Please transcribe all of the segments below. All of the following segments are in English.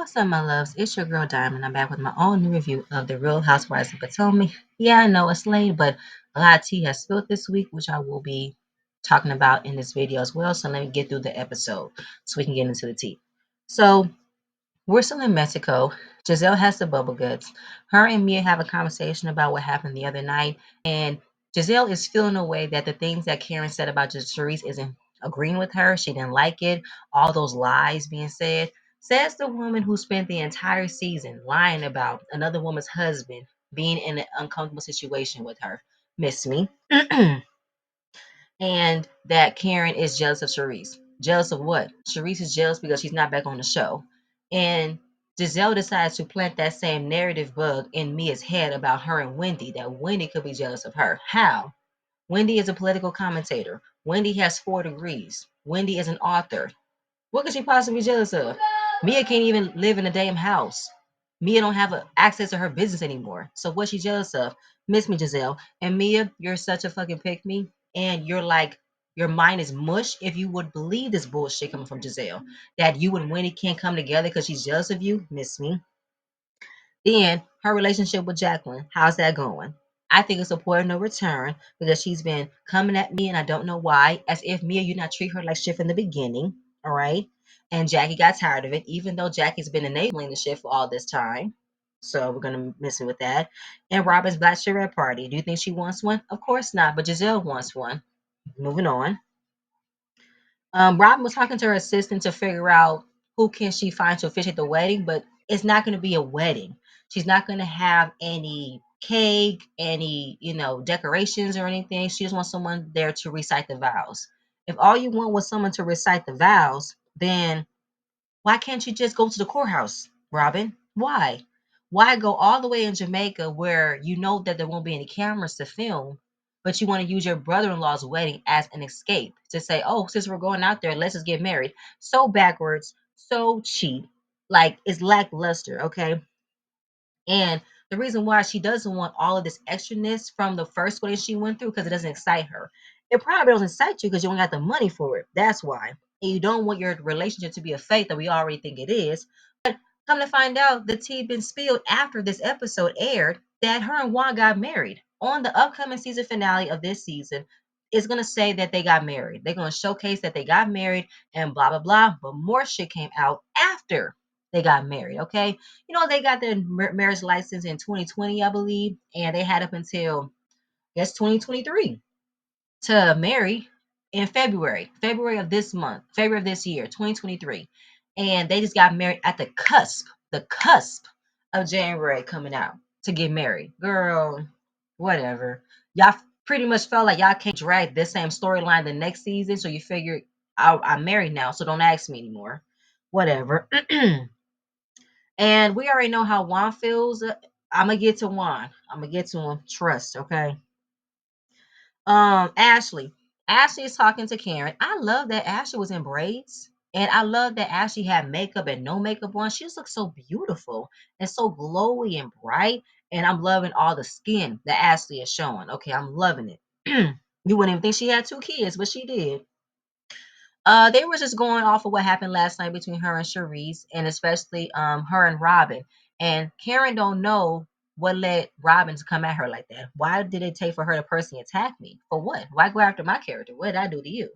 What's up, my loves? It's your girl Diamond. I'm back with my own new review of the Real Housewives of Potomac. Yeah, I know it's late, but a lot of tea has spilled this week, which I will be talking about in this video as well. So let me get through the episode so we can get into the tea. So we're still in Mexico. Giselle has the bubble guts. Her and Mia have a conversation about what happened the other night, and Giselle is feeling a way that the things that Karen said about Charisse isn't agreeing with her. She didn't like it. All those lies being said. Says the woman who spent the entire season lying about another woman's husband being in an uncomfortable situation with her. Miss me. And that Karen is jealous of Charisse. Jealous of what? Charisse is jealous because she's not back on the show. And Giselle decides to plant that same narrative bug in Mia's head about her and Wendy, that Wendy could be jealous of her. How? Wendy is a political commentator. Wendy has 4 degrees. Wendy is an author. What could she possibly be jealous of? Mia can't even live in a damn house. Mia don't have access to her business anymore. So what's she jealous of? Miss me, Giselle. And Mia, you're such a fucking pick me. And you're like, your mind is mush if you would believe this bullshit coming from Giselle. That you and Wendy can't come together because she's jealous of you. Miss me. Then her relationship with Jacqueline, how's that going? I think it's a point of no return because she's been coming at me and I don't know why. As if Mia, you not treat her like shit from the beginning. All right. And Jackie got tired of it, even though Jackie's been enabling the shit for all this time. So we're gonna miss it with that. And Robyn's bachelorette party. Do you think she wants one? Of course not, but Giselle wants one. Moving on. Robyn was talking to her assistant to figure out who can she find to officiate the wedding, but it's not going to be a wedding. She's not going to have any cake, any decorations or anything. She just wants someone there to recite the vows. If all you want was someone to recite the vows, then why can't you just go to the courthouse, Robyn? Why? Why go all the way in Jamaica where you know that there won't be any cameras to film, but you want to use your brother-in-law's wedding as an escape to say, oh, since we're going out there, let's just get married. So backwards, so cheap, like it's lackluster, okay? And the reason why she doesn't want all of this extraness from the first wedding she went through because it doesn't excite her. It probably doesn't excite you because you don't got the money for it. That's why. And you don't want your relationship to be a fake that we already think it is. Come to find out, the tea been spilled after this episode aired that her and Juan got married. On the upcoming season finale of this season, it's gonna say that they got married. They're gonna showcase that they got married and blah blah blah. But more shit came out after they got married. Okay, they got their marriage license in 2020, I believe, and they had up until I guess 2023 to marry in February of this month, February of this year, 2023. And they just got married at the cusp of January coming out to get married. Girl, whatever. Y'all pretty much felt like y'all can't drag this same storyline the next season. So you figured I'm married now, so don't ask me anymore. Whatever. And we already know how Juan feels. I'm gonna get to Juan. I'm gonna get to him. Trust, okay? Ashley. Ashley is talking to Karen. I love that Ashley was in braids. And I love that Ashley had makeup and no makeup on. She just looks so beautiful and so glowy and bright. And I'm loving all the skin that Ashley is showing. Okay, I'm loving it. You wouldn't even think she had 2 kids, but she did. They were just going off of what happened last night between her and Charisse, and especially her and Robyn. And Karen don't know what led Robyn to come at her like that. Why did it take for her to personally attack me? For what? Why go after my character? What did I do to you?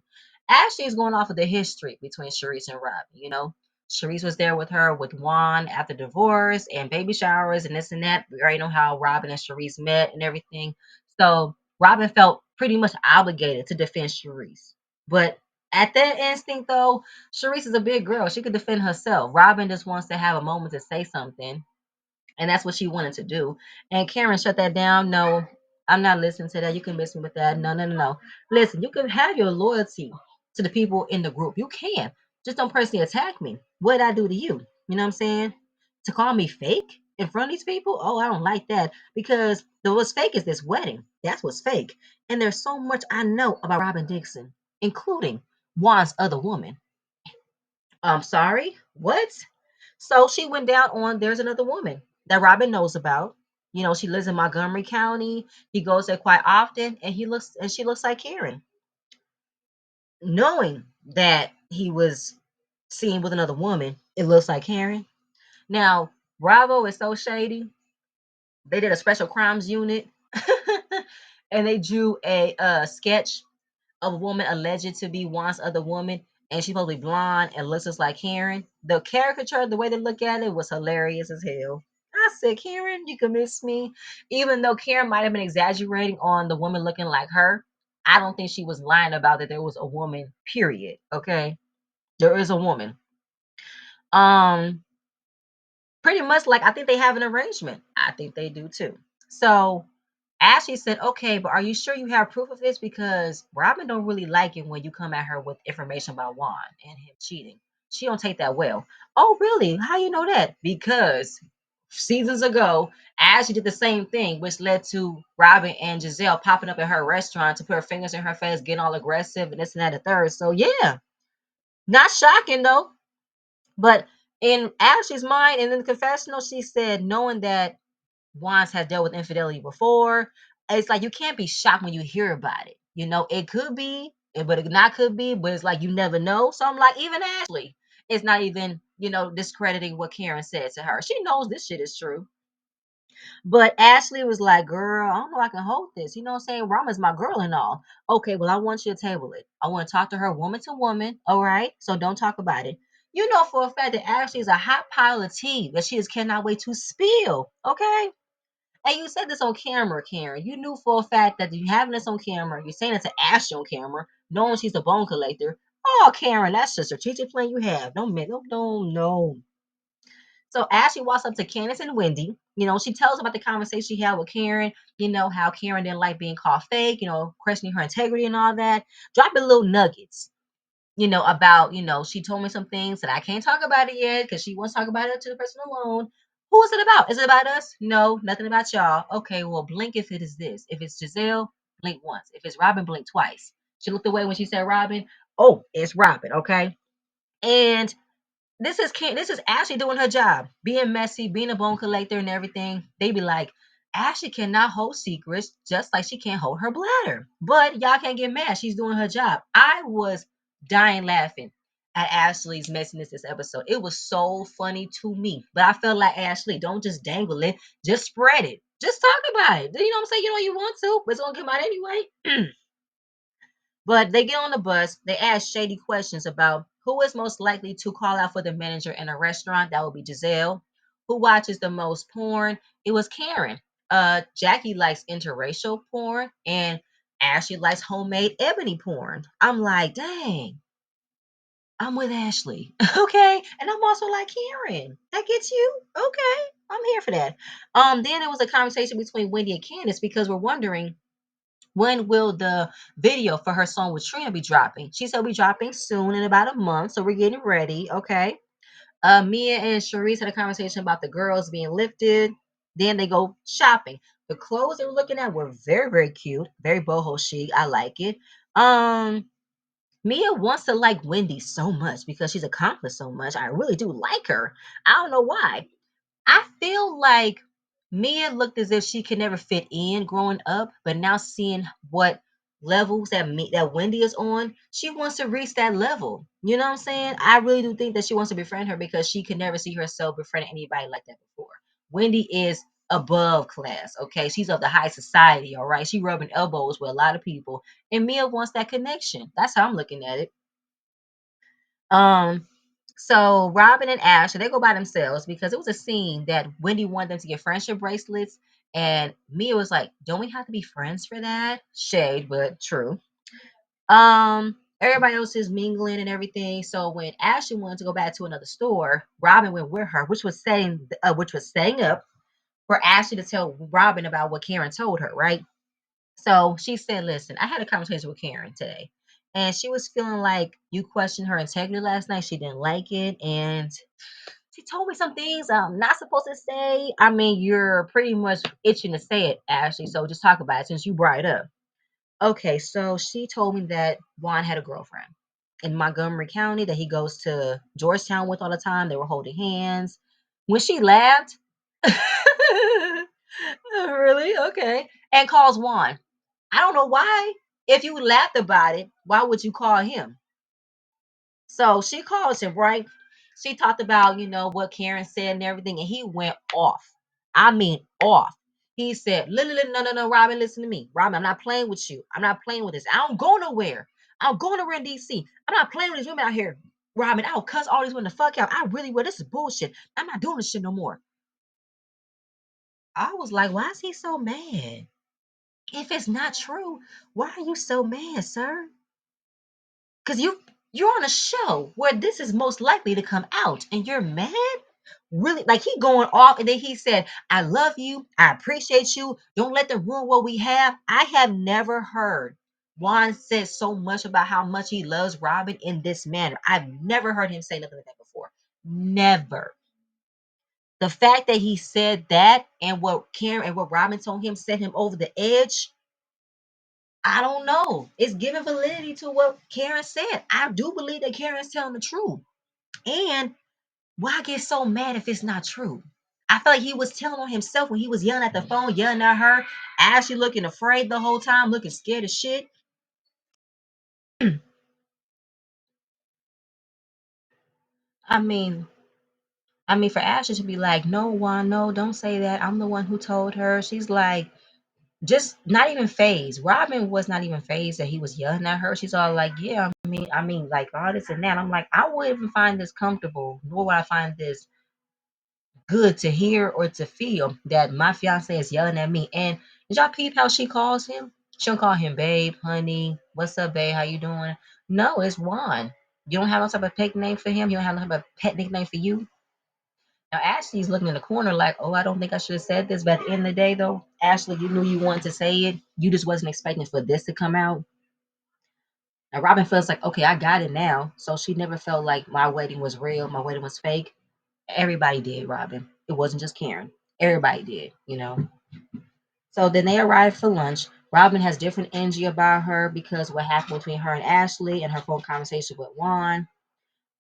Ashley is going off of the history between Charisse and Robyn. Charisse was there with her with Juan after divorce and baby showers and this and that. We already know how Robyn and Charisse met and everything. So Robyn felt pretty much obligated to defend Charisse. But at that instinct, though, Charisse is a big girl. She could defend herself. Robyn just wants to have a moment to say something, and that's what she wanted to do. And Karen shut that down. No, I'm not listening to that. You can miss me with that. No, no, no, no. Listen, you can have your loyalty to the people in the group. You can. Just don't personally attack me. What did I do to you? You know what I'm saying? To call me fake in front of these people? Oh, I don't like that. Because what's fake is this wedding. That's what's fake. And there's so much I know about Robyn Dixon, including Juan's other woman. I'm sorry? What? So she went down on there's another woman that Robyn knows about. She lives in Montgomery County. He goes there quite often, and she looks like Karen. Knowing that he was seen with another woman, it looks like Karen. Now, Bravo is so shady. They did a special crimes unit and they drew a sketch of a woman alleged to be Juan's other woman, and she's supposed to be blonde and looks just like Karen. The caricature, the way they look at it, was hilarious as hell. I said, Karen, you can miss me. Even though Karen might have been exaggerating on the woman looking like her, I don't think she was lying about that there was a woman, period. Okay. There is a woman. Um, Pretty much like I think they have an arrangement. I think they do too. So Ashley said, okay, but are you sure you have proof of this? Because Robyn don't really like it when you come at her with information about Juan and him cheating. She don't take that well. Oh, really? How you know that? Because seasons ago, Ashley did the same thing, which led to Robyn and Giselle popping up at her restaurant to put her fingers in her face, getting all aggressive and this and that, and the third. So yeah, not shocking though. But in Ashley's mind and in the confessional, she said, knowing that Juan has dealt with infidelity before, it's like you can't be shocked when you hear about it. You know, it could be, but it not could be, but it's like you never know. So I'm like, even Ashley is not even, discrediting what Karen said to her. She knows this shit is true. But Ashley was like, girl, I don't know if I can hold this. You know what I'm saying? Rama's my girl and all. Okay, well, I want you to table it. I want to talk to her woman to woman. All right. So don't talk about it. You know for a fact that Ashley is a hot pile of tea that she just cannot wait to spill. Okay. And you said this on camera, Karen. You knew for a fact that you having this on camera. You're saying it to Ashley on camera, knowing she's a bone collector. Oh, Karen, that's the strategic plan you have. Don't, no, no, no. So Ashley walks up to Candace and Wendy. She tells about the conversation she had with Karen. How Karen didn't like being called fake. Questioning her integrity and all that. Dropping little nuggets. About she told me some things that I can't talk about it yet because she wants to talk about it to the person alone. Who is it about? Is it about us? No, nothing about y'all. Okay, well, blink if it is this. If it's Giselle, blink once. If it's Robyn, blink twice. She looked away when she said Robyn. Oh, it's Robyn. Okay, and this is Ashley doing her job, being messy, being a bone collector and everything. They be like, Ashley cannot hold secrets, just like she can't hold her bladder. But y'all can't get mad. She's doing her job. I was dying laughing at Ashley's messiness this episode. It was so funny to me. But I felt like Ashley, don't just dangle it, just spread it. Just talk about it. You know what I'm saying? You want to, but it's gonna come out anyway. But they get on the bus, they ask shady questions about who is most likely to call out for the manager in a restaurant. That would be Giselle. Who watches the most porn? It was Karen. Jackie likes interracial porn, and Ashley likes homemade ebony porn. I'm like, dang, I'm with Ashley. Okay. And I'm also like, Karen, that gets you? Okay. I'm here for that. Then there was a conversation between Wendy and Candace because we're wondering when will the video for her song with Trina be dropping? She said we dropping soon in about a month, so we're getting ready. Okay. Mia and Sharice had a conversation about the girls being lifted. Then they go shopping. The clothes they were looking at were very, very cute, very boho chic. I like it. Mia wants to like Wendy so much because she's accomplished so much. I really do like her. I don't know why. I feel like Mia looked as if she could never fit in growing up, but now seeing what levels that Wendy is on, she wants to reach that level. You know what I'm saying? I really do think that she wants to befriend her because she could never see herself befriending anybody like that before. Wendy is above class, okay? She's of the high society, all right? She rubbing elbows with a lot of people, and Mia wants that connection. That's how I'm looking at it. Um, so Robyn and Ash, they go by themselves because it was a scene that Wendy wanted them to get friendship bracelets, and Mia was like, "Don't we have to be friends for that?" Shade, but true. Everybody else is mingling and everything. So when Ashley wanted to go back to another store, Robyn went with her, which was setting up for Ashley to tell Robyn about what Karen told her, right? So she said, listen, I had a conversation with Karen today, and she was feeling like you questioned her integrity last night. She didn't like it. And she told me some things I'm not supposed to say. I mean, you're pretty much itching to say it, Ashley. So just talk about it since you brought it up. Okay, so she told me that Juan had a girlfriend in Montgomery County that he goes to Georgetown with all the time. They were holding hands. When she laughed, really? Okay. And calls Juan. I don't know why. If you laughed about it, why would you call him? So she calls him, right? She talked about, what Karen said and everything, and he went off. I mean, off. He said, No, no, no, Robyn, listen to me. Robyn, I'm not playing with you. I'm not playing with this. I don't go nowhere. I'm going nowhere in DC. I'm not playing with these women out here. Robyn, I'll cuss all these women the fuck out. I really will. This is bullshit. I'm not doing this shit no more. I was like, why is he so mad? If it's not true, why are you so mad, sir? Because you're on a show where this is most likely to come out and you're mad. Really, like he going off, and then he said, I love you, I appreciate you, don't let them ruin what we have. I have never heard Juan said so much about how much he loves Robyn in this manner. I've never heard him say nothing like that before. Never. The fact that he said that and what Karen and what Robyn told him set him over the edge, I don't know. It's giving validity to what Karen said. I do believe that Karen's telling the truth. And why get so mad if it's not true? I felt like he was telling on himself when he was yelling at the phone, yelling at her, Ashley looking afraid the whole time, looking scared as shit. I mean, for Ashley to be like, no, Juan, no, don't say that. I'm the one who told her. She's like, just not even phased. Robyn was not even phased that he was yelling at her. She's all like, yeah, like all this and that. I'm like, I wouldn't even find this comfortable, nor would I find this good to hear or to feel that my fiance is yelling at me. And did y'all peep how she calls him? She don't call him babe, honey, what's up, babe? How you doing? No, it's Juan. You don't have no type of pet name for him. You don't have no type of pet nickname for you. Now Ashley's looking in the corner like, oh, I don't think I should have said this. But at the end of the day, though, Ashley, you knew you wanted to say it. You just wasn't expecting for this to come out. Now Robyn feels like, okay, I got it now. So she never felt like my wedding was real, my wedding was fake. Everybody did, Robyn. It wasn't just Karen. Everybody did. So then they arrive for lunch. Robyn has different energy about her because what happened between her and Ashley and her phone conversation with Juan.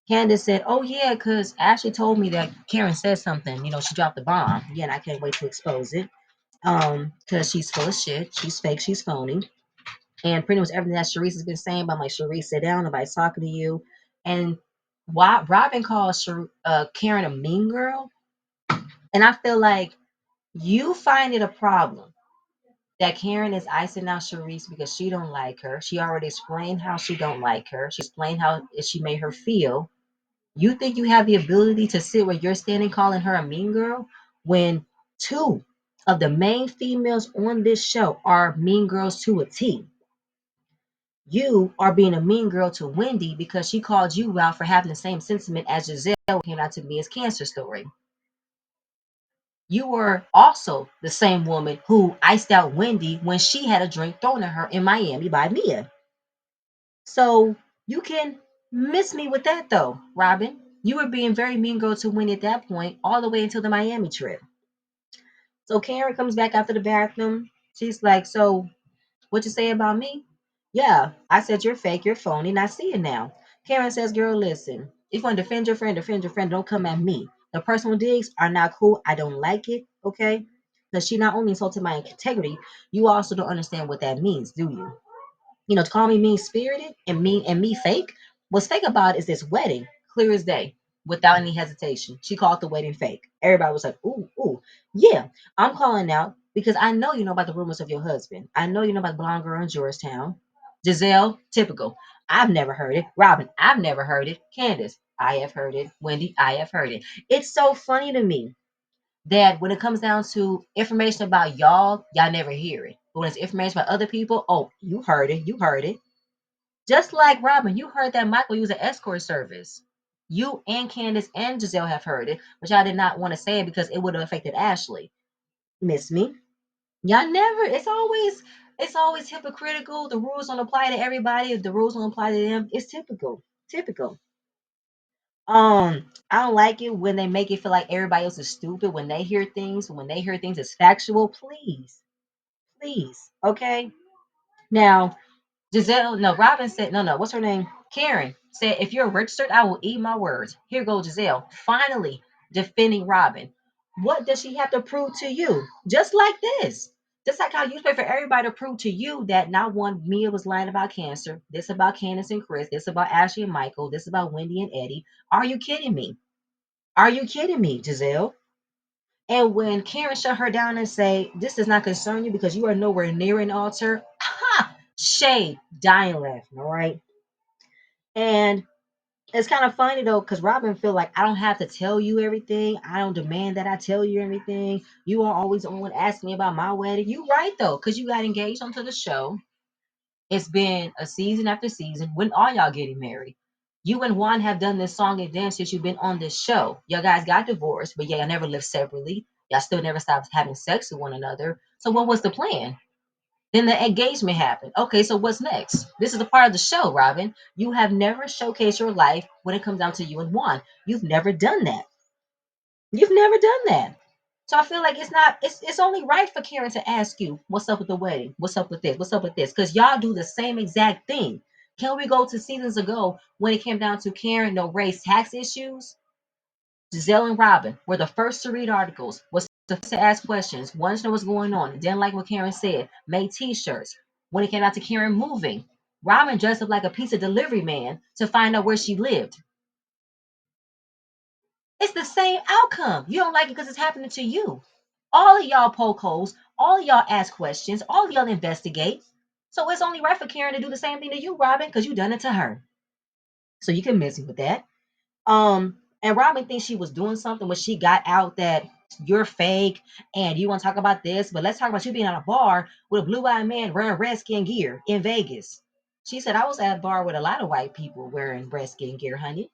Candace said, oh, yeah, because Ashley told me that Karen said something. She dropped the bomb. Yeah, and I can't wait to expose it. Because she's full of shit. She's fake. She's phony. And pretty much everything that Sharice has been saying about, like, Sharice, sit down. Nobody's talking to you. And why Robyn calls Karen a mean girl. And I feel like you find it a problem that Karen is icing out Sharice because she don't like her. She already explained how she don't like her. She explained how she made her feel. You think you have the ability to sit where you're standing calling her a mean girl when two of the main females on this show are mean girls to a T. You are being a mean girl to Wendy because she called you out for having the same sentiment as Giselle came out to be his cancer story. You were also the same woman who iced out Wendy when she had a drink thrown at her in Miami by Mia. So you can miss me with that though, Robyn. You were being very mean girl to Wendy at that point, all the way until the Miami trip. So Karen comes back after the bathroom. She's like, so what you say about me? Yeah, I said you're fake, you're phony, and I see it now. Karen says, girl, listen, if you want to defend your friend, defend your friend. Don't come at me. The personal digs are not cool. I don't like it, okay? Because she not only insulted my integrity, you also don't understand what that means, do you? To call me mean spirited and me fake. What's fake about it is this wedding, clear as day, without any hesitation. She called the wedding fake. Everybody was like, ooh, ooh, yeah. I'm calling out because I know you know about the rumors of your husband. I know you know about the blonde girl in Georgetown. Giselle, typical. I've never heard it. Robyn, I've never heard it. Candace, I have heard it. Wendy, I have heard it. It's so funny to me that when it comes down to information about y'all never hear it. But when it's information about other people, oh, you heard it, you heard it. Just like Robyn, you heard that Michael used an escort service. You and Candace and Giselle have heard it, which I did not want to say it because it would have affected Ashley. Miss me? Y'all never. It's always hypocritical. The rules don't apply to everybody. If the rules don't apply to them, it's typical. Typical. I don't like it when they make it feel like everybody else is stupid when they hear things as factual. Please, please, okay. Now, Giselle, no, Robyn said, no, no, what's her name? Karen said, if you're registered, I will eat my words. Here goes Giselle, finally defending Robyn. What does she have to prove to you? Just like this. Just like how you expect for everybody to prove to you that not one Mia was lying about cancer, this about Candace and Chris, this about Ashley and Michael, this about Wendy and Eddie. Are you kidding me? Are you kidding me, Giselle? And when Karen shut her down and say, this does not concern you because you are nowhere near an altar, ha! Shade, dying laughing, all right? And it's kind of funny though, because Robyn feel like I don't have to tell you everything. I don't demand that I tell you everything. You are always the one asking me about my wedding. You right though, because you got engaged onto the show. It's been a season after season. When are y'all getting married? You and Juan have done this song and dance since you've been on this show. Y'all guys got divorced, but y'all never lived separately. Y'all still never stopped having sex with one another. So what was the plan? Then the engagement happened. Okay, so what's next? This is a part of the show, Robyn. You have never showcased your life when it comes down to you and Juan. You've never done that. You've never done that. So I feel like it's only right for Karen to ask you, what's up with the wedding? What's up with this? What's up with this? Because y'all do the same exact thing. Can we go to seasons ago when it came down to Karen no raise tax issues? Giselle and Robyn were the first to read articles, was the first to ask questions, wanted to know what's going on, didn't like what Karen said, made t-shirts. When it came out to Karen moving, Robyn dressed up like a pizza delivery man to find out where she lived. It's the same outcome. You don't like it because it's happening to you. All of y'all poke holes, all of y'all ask questions, all of y'all investigate. So it's only right for Karen to do the same thing to you, Robyn, because you done it to her. So you can miss it with that. And Robyn thinks she was doing something when she got out that you're fake and you want to talk about this, but let's talk about you being at a bar with a blue-eyed man wearing redskin gear in Vegas. She said, I was at a bar with a lot of white people wearing redskin gear, honey.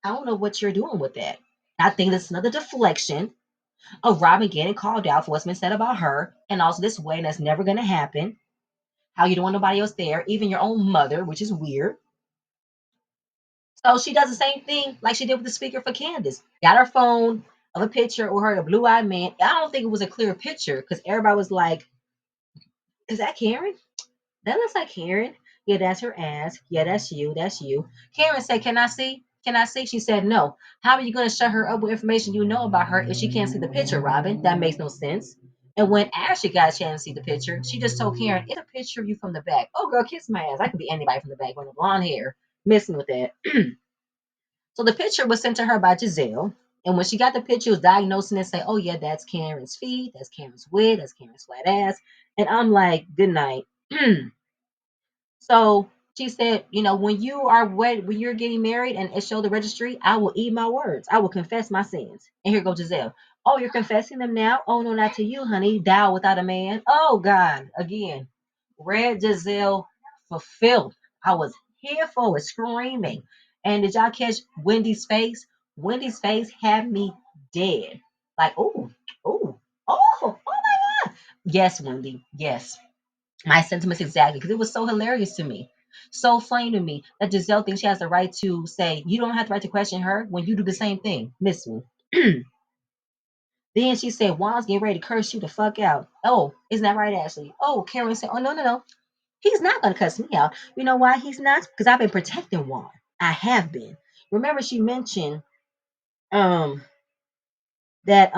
I don't know what you're doing with that. I think that's another deflection of Robyn getting called out for what's been said about her, and also this way, and that's never going to happen. How you don't want nobody else there, even your own mother, which is weird. So she does the same thing like she did with the speaker for Candace. Got her phone of a picture with her, a blue-eyed man. I don't think it was a clear picture because everybody was like, "Is that Karen? That looks like Karen. Yeah, that's her ass. Yeah, that's you. That's you." Karen said, "Can I see? Can I see?" She said, "No. How are you going to shut her up with information you know about her if she can't see the picture, Robyn? That makes no sense." And when Ashley got a chance to see the picture, she just told Karen, "It's a picture of you from the back." Oh, girl, kiss my ass. I could be anybody from the back with blonde hair. Messing with that. So the picture was sent to her by Giselle. And when she got the picture, it was diagnosing and say, "Oh, yeah, that's Karen's feet. That's Karen's wig. That's Karen's flat ass." And I'm like, good night. So she said, when you are when you're getting married and it showed the registry, I will eat my words. I will confess my sins. And here goes Giselle. Oh, you're confessing them now? Oh, no, not to you, honey. Thou without a man. Oh, God. Again, red Giselle fulfilled. I was here for it, screaming. And did y'all catch Wendy's face? Wendy's face had me dead. Like, oh, oh my God. Yes, Wendy. Yes, my sentiments exactly because it was so hilarious to me, so funny to me that Giselle thinks she has the right to say you don't have the right to question her when you do the same thing. Miss me. Then she said Juan's getting ready to curse you the fuck out. Oh, isn't that right, Ashley? Oh, Karen said, oh, no, no, no. He's not gonna cuss me out. You know why he's not? Because I've been protecting Juan. I have been. Remember she mentioned um that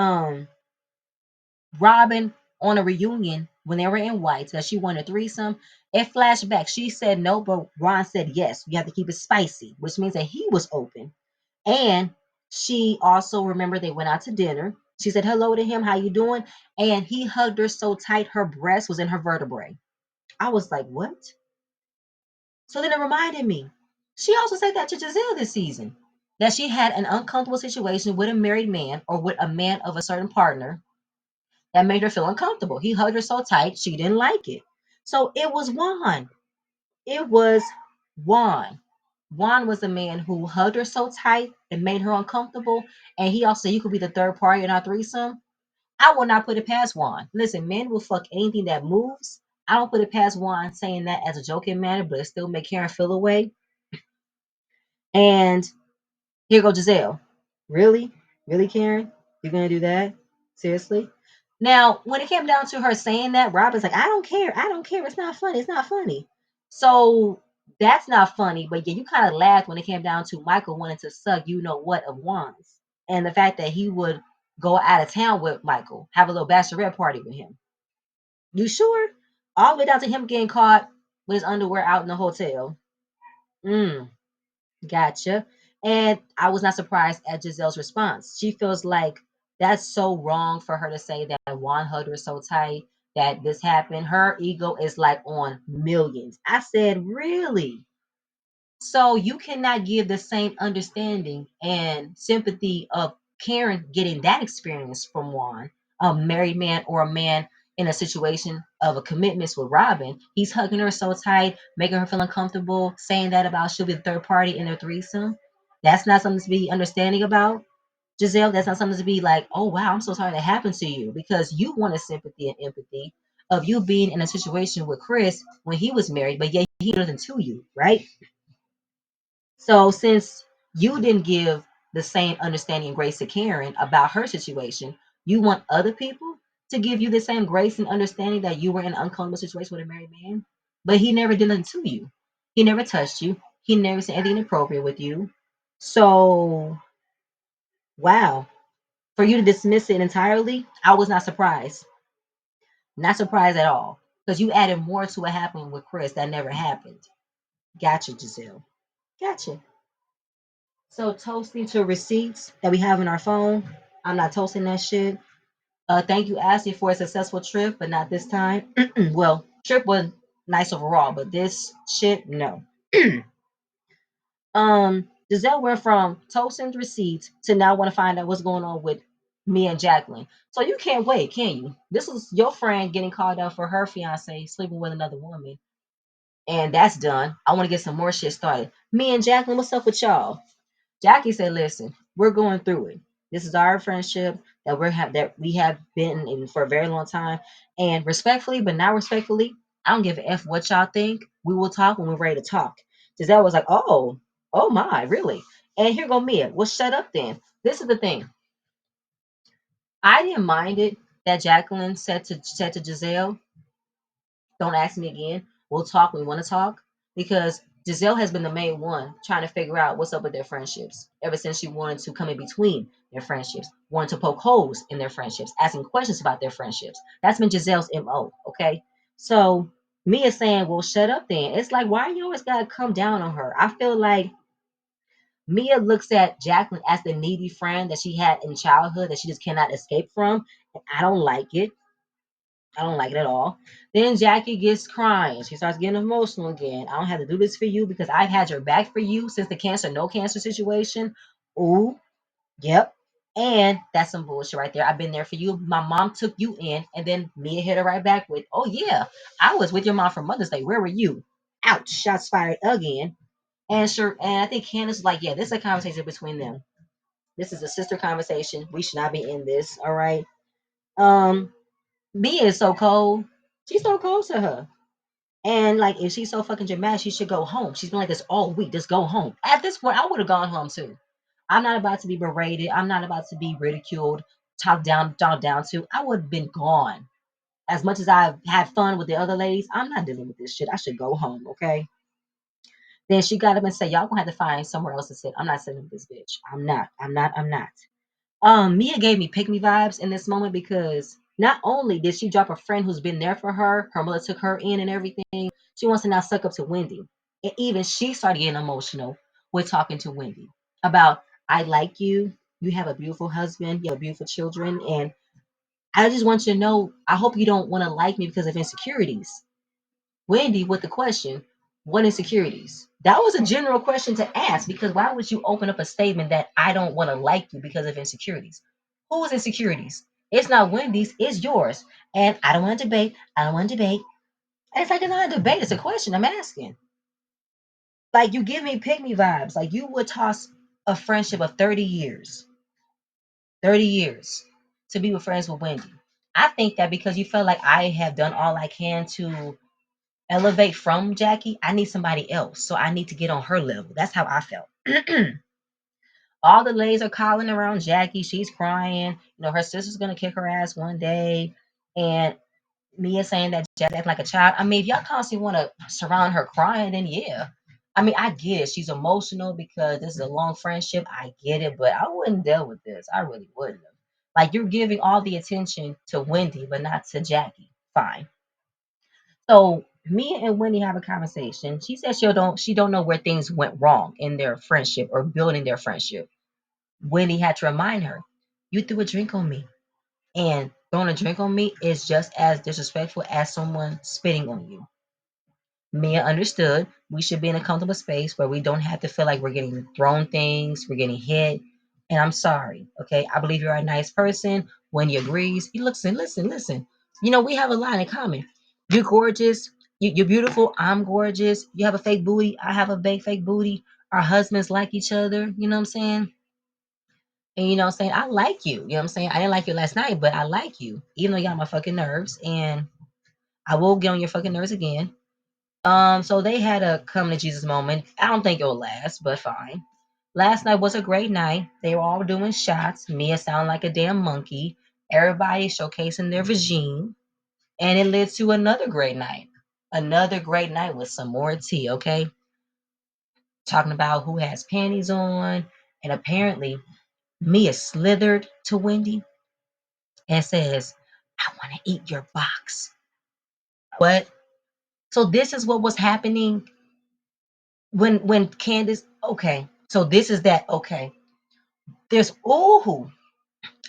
Robyn on a reunion when they were in whites that she wanted a threesome. It flashed back. She said no, but Ron said yes. You have to keep it spicy, which means that he was open. And she also remembered they went out to dinner. She said hello to him. How you doing? And he hugged her so tight her breast was in her vertebrae. I was like, what? So then it reminded me. She also said that to Giselle this season. That she had an uncomfortable situation with a married man or with a man of a certain partner that made her feel uncomfortable. He hugged her so tight, she didn't like it. So it was Juan. It was Juan. Juan was the man who hugged her so tight and made her uncomfortable. And he also said, you could be the third party in our threesome. I will not put it past Juan. Listen, men will fuck anything that moves. I don't put it past Juan saying that as a joking manner, but it still make Karen feel away. And here go Giselle. Really? Really, Karen? You're gonna do that? Seriously? Now, when it came down to her saying that, Robyn's like, I don't care. I don't care. It's not funny. It's not funny. So that's not funny. But yeah, you kind of laughed when it came down to Michael wanting to suck you know what of Juan's. And the fact that he would go out of town with Michael, have a little bachelorette party with him. You sure? All the way down to him getting caught with his underwear out in the hotel. Mm, gotcha. And I was not surprised at Giselle's response. She feels like that's so wrong for her to say that Juan hugged her so tight that this happened. Her ego is like on millions. I said, really? So you cannot give the same understanding and sympathy of Karen getting that experience from Juan, a married man or a man in a situation of a commitments with Robyn. He's hugging her so tight, making her feel uncomfortable, saying that about she'll be the third party in their threesome. That's not something to be understanding about. Giselle, that's not something to be like, oh wow, I'm so sorry that happened to you because you wanted sympathy and empathy of you being in a situation with Chris when he was married, but yet he did nothing to you, right? So since you didn't give the same understanding and grace to Karen about her situation, you want other people to give you the same grace and understanding that you were in an uncomfortable situation with a married man, but he never did nothing to you. He never touched you. He never said anything inappropriate with you. So wow, for you to dismiss it entirely, I was not surprised. Not surprised at all. Because you added more to what happened with Chris that never happened. Gotcha, Giselle. Gotcha. So toasting to receipts that we have in our phone. I'm not toasting that shit. Thank you, Ashley, for a successful trip, but not this time. Well, trip was nice overall, but this shit, no. Giselle went from toasting receipts to now want to find out what's going on with me and Jacqueline. So you can't wait, can you? This is your friend getting called out for her fiance sleeping with another woman, and that's done. I want to get some more shit started. Me and Jacqueline, what's up with y'all? Jackie said, "Listen, we're going through it. This is our friendship that we have been in for a very long time, and respectfully, but not respectfully, I don't give a f what y'all think. We will talk when we're ready to talk." Giselle was like, "Oh, oh my, really?" And here go Mia. Well, shut up then. This is the thing. I didn't mind it that Jacqueline said to Giselle, don't ask me again. We'll talk when we want to talk. Because Giselle has been the main one trying to figure out what's up with their friendships ever since she wanted to come in between their friendships, wanted to poke holes in their friendships, asking questions about their friendships. That's been Giselle's MO, okay? So Mia saying, well, shut up then. It's like, why you always got to come down on her? I feel like Mia looks at Jacqueline as the needy friend that she had in childhood that she just cannot escape from. And I don't like it. I don't like it at all. Then Jackie gets crying. She starts getting emotional again. I don't have to do this for you because I've had your back for you since the cancer, no cancer situation. Ooh, yep. And that's some bullshit right there. I've been there for you. My mom took you in, and then Mia hit her right back with, oh, yeah, I was with your mom for Mother's Day. Where were you? Ouch, shots fired again. And sure, and I think Candace was like, yeah, this is a conversation between them. This is a sister conversation. We should not be in this. All right. Um, Mia is so cold. She's so cold to her. And like, if she's so fucking dramatic, she should go home. She's been like this all week. Just go home. At this point, I would have gone home too. I'm not about to be berated. I'm not about to be ridiculed, talked down to. I would have been gone. As much as I've had fun with the other ladies, I'm not dealing with this shit. I should go home, okay? Then she got up and said, y'all gonna have to find somewhere else to sit. I'm not sitting with this bitch. I'm not. I'm not. I'm not. Mia gave me pick me vibes in this moment because not only did she drop a friend who's been there for her mother took her in and everything, she wants to now suck up to Wendy. And even she started getting emotional with talking to Wendy about, I like you, you have a beautiful husband, you have beautiful children, and I just want you to know, I hope you don't want to like me because of insecurities. Wendy with the question, what insecurities? That was a general question to ask because why would you open up a statement that I don't want to like you because of insecurities? Whose insecurities? It's not Wendy's, it's yours. And I don't want to debate. I don't want to debate. And it's like it's not a debate, it's a question I'm asking. Like you give me pick me vibes. Like you would toss a friendship of 30 years, 30 years to be with friends with Wendy. I think that because you felt like I have done all I can to elevate from Jackie, I need somebody else. So I need to get on her level. That's how I felt. All the ladies are calling around Jackie. She's crying. You know, her sister's gonna kick her ass one day. And Mia saying that Jackie acting like a child. I mean, if y'all constantly want to surround her crying, then yeah. I mean, I get it. She's emotional because this is a long friendship. I get it, but I wouldn't deal with this. I really wouldn't have. Like you're giving all the attention to Wendy, but not to Jackie. Fine. So me and Wendy have a conversation. She said she don't know where things went wrong in their friendship or building their friendship. Wendy had to remind her, you threw a drink on me. And throwing a drink on me is just as disrespectful as someone spitting on you. Mia understood we should be in a comfortable space where we don't have to feel like we're getting thrown things, we're getting hit. And I'm sorry, okay? I believe you're a nice person. When he agrees, he looks and listen. We have a lot in common. You're gorgeous. You're beautiful. I'm gorgeous. You have a fake booty. I have a fake booty. Our husbands like each other. You know what I'm saying? And what I'm saying? I like you. You know what I'm saying? I didn't like you last night, but I like you. Even though you got on my fucking nerves. And I will get on your fucking nerves again. So they had a come to Jesus moment. I don't think it'll last, but fine. Last night was a great night. They were all doing shots. Mia sounded like a damn monkey. Everybody showcasing their vagine. And it led to another great night. Another great night with some more tea, okay? Talking about who has panties on. And apparently, Mia slithered to Wendy and says, I want to eat your box. What? So this is what was happening when Candace, okay. So this is that, okay. There's ooh.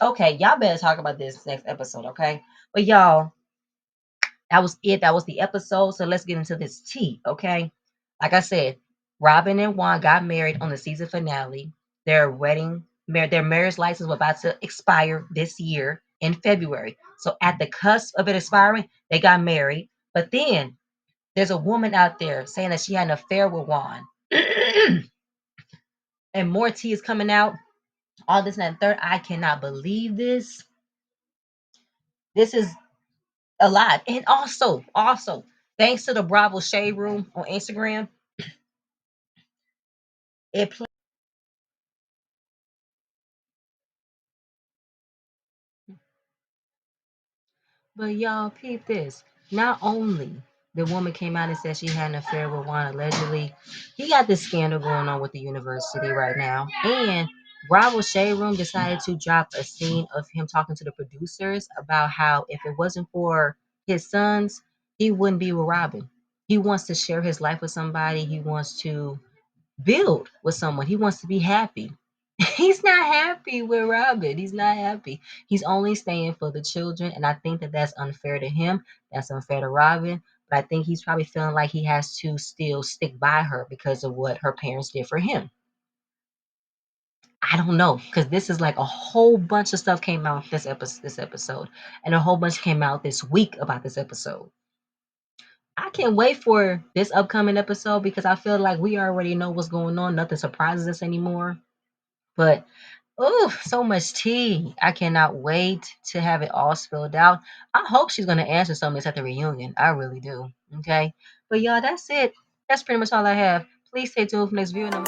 Okay, y'all better talk about this next episode, okay? But y'all, that was it. That was the episode. So let's get into this tea, okay? Like I said, Robyn and Juan got married on the season finale. Their marriage license was about to expire this year in February. So at the cusp of it expiring, they got married. But then there's a woman out there saying that she had an affair with Juan. And more tea is coming out. All this and that and third. I cannot believe this. This is a lot. And also, thanks to the Bravo Shade Room on Instagram, it But y'all peep this. Not only the woman came out and said she had an affair with Juan allegedly, he got this scandal going on with the university right now. And Bravo Shade Room decided to drop a scene of him talking to the producers about how if it wasn't for his sons, he wouldn't be with Robyn. He wants to share his life with somebody. He wants to build with someone. He wants to be happy. He's not happy with Robyn. He's not happy. He's only staying for the children, and I think that that's unfair to him. That's unfair to Robyn. But I think he's probably feeling like he has to still stick by her because of what her parents did for him. I don't know because this is like a whole bunch of stuff came out this episode, and a whole bunch came out this week about this episode. I can't wait for this upcoming episode because I feel like we already know what's going on. Nothing surprises us anymore. But oh, so much tea. I cannot wait to have it all spilled out. I hope she's gonna answer some of this at the reunion. I really do. Okay. But y'all, that's it. That's pretty much all I have. Please stay tuned for next video.